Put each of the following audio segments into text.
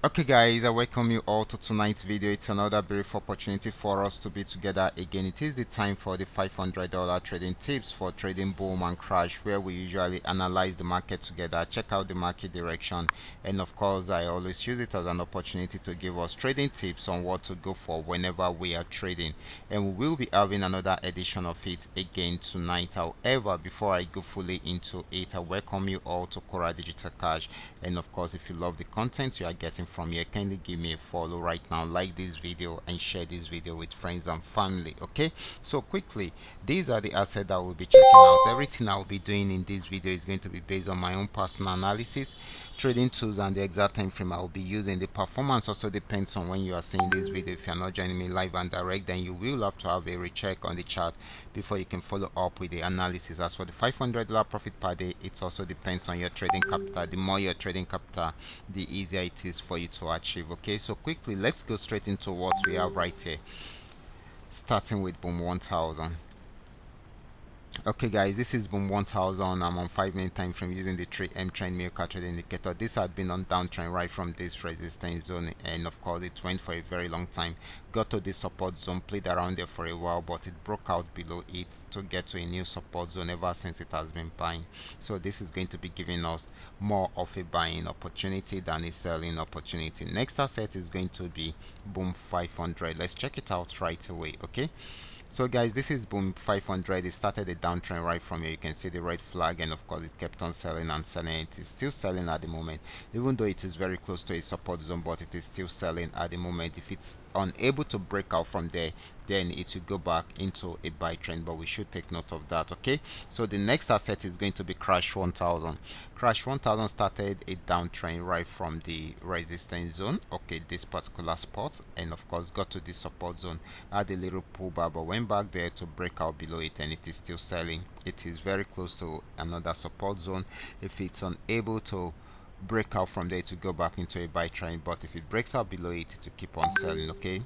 Okay guys, I welcome you all to tonight's video. It's another brief opportunity for us to be together again. It is the time for the $500 trading tips for trading boom and crash, where we usually analyze the market together, check out the market direction, and of course I always use it as an opportunity to give us trading tips on what to go for whenever we are trading. And we will be having another edition of it again tonight. However, before I go fully into it, I welcome you all to Qora Digital Cash. And of course, if you love the content you are getting from here, kindly give me a follow right now, like this video and share this video with friends and family. Okay, so quickly, these are the assets that we'll be checking out. Everything I'll be doing in this video is going to be based on my own personal analysis, trading tools, and the exact time frame I will be using. The performance also depends on when you are seeing this video. If you're not joining me live and direct, then you will have to have a recheck on the chart before you can follow up with the analysis. As for the $500 profit per day, it also depends on your trading capital. The more your trading capital, the easier it is for you to achieve. Okay, so quickly, let's go straight into what we have right here, starting with boom 1000. Okay guys, this is boom 1000. I'm on 5-minute time frame using the 3M trend Milka trade indicator. This had been on downtrend right from this resistance zone, and of course it went for a very long time, got to this support zone, played around there for a while, but it broke out below it to get to a new support zone. Ever since it has been buying, so this is going to be giving us more of a buying opportunity than a selling opportunity. Next asset is going to be boom 500. Let's check it out right away. Okay, so guys, this is boom 500. It started a downtrend right from here. You can see the red flag, and of course it kept on selling and selling. It is still selling at the moment, even though it is very close to a support zone, but it is still selling at the moment. If it's unable to break out from there, then it will go back into a buy trend, but we should take note of that. Okay, so the next asset is going to be crash 1000. Crash 1000 started a downtrend right from the resistance zone, okay, this particular spot, and of course got to this support zone, had a little pullback, but went back there to break out below it, and it is still selling. It is very close to another support zone. If it's unable to break out from there, to go back into a buy trend, but if it breaks out below it, to keep on selling. Okay,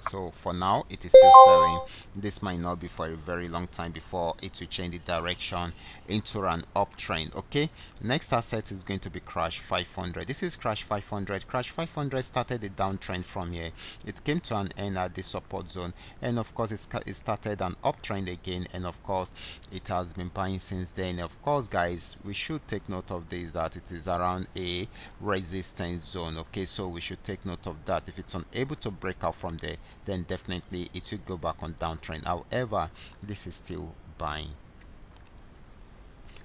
so for now it is still selling. This might not be for a very long time before it will change the direction into an uptrend. Okay, next asset is going to be crash 500. This is crash 500. Crash 500 started a downtrend from here. It came to an end at the support zone, and of course it started an uptrend again, and of course it has been buying since then. Of course guys, we should take note of this, that it is around a resistance zone. Okay, so we should take note of that. If it's unable to break out from there, then definitely it will go back on downtrend. However, this is still buying.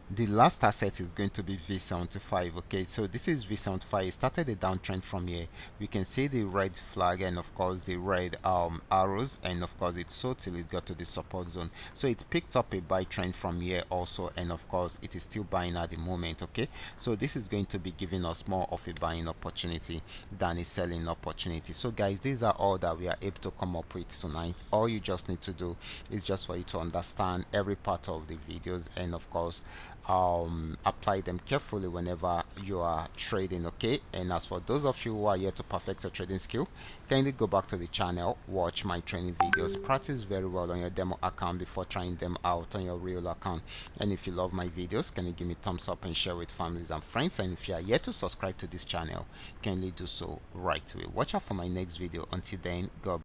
The last asset is going to be V75. Okay, so this is V75. It started a downtrend from here. We can see the red flag, and of course the red arrows, and of course it sold till it got to the support zone. So it picked up a buy trend from here also, and of course it is still buying at the moment. Okay, so this is going to be giving us more of a buying opportunity than a selling opportunity. So guys, these are all that we are able to come up with tonight. All you just need to do is just for you to understand every part of the videos, and of course apply them carefully whenever you are trading. Okay, and as for those of you who are here to perfect your trading skill, kindly go back to the channel, watch my training videos, practice very well on your demo account before trying them out on your real account. And if you love my videos, can you give me thumbs up and share with families and friends? And if you are yet to subscribe to this channel, kindly do so right away. Watch out for my next video. Until then, God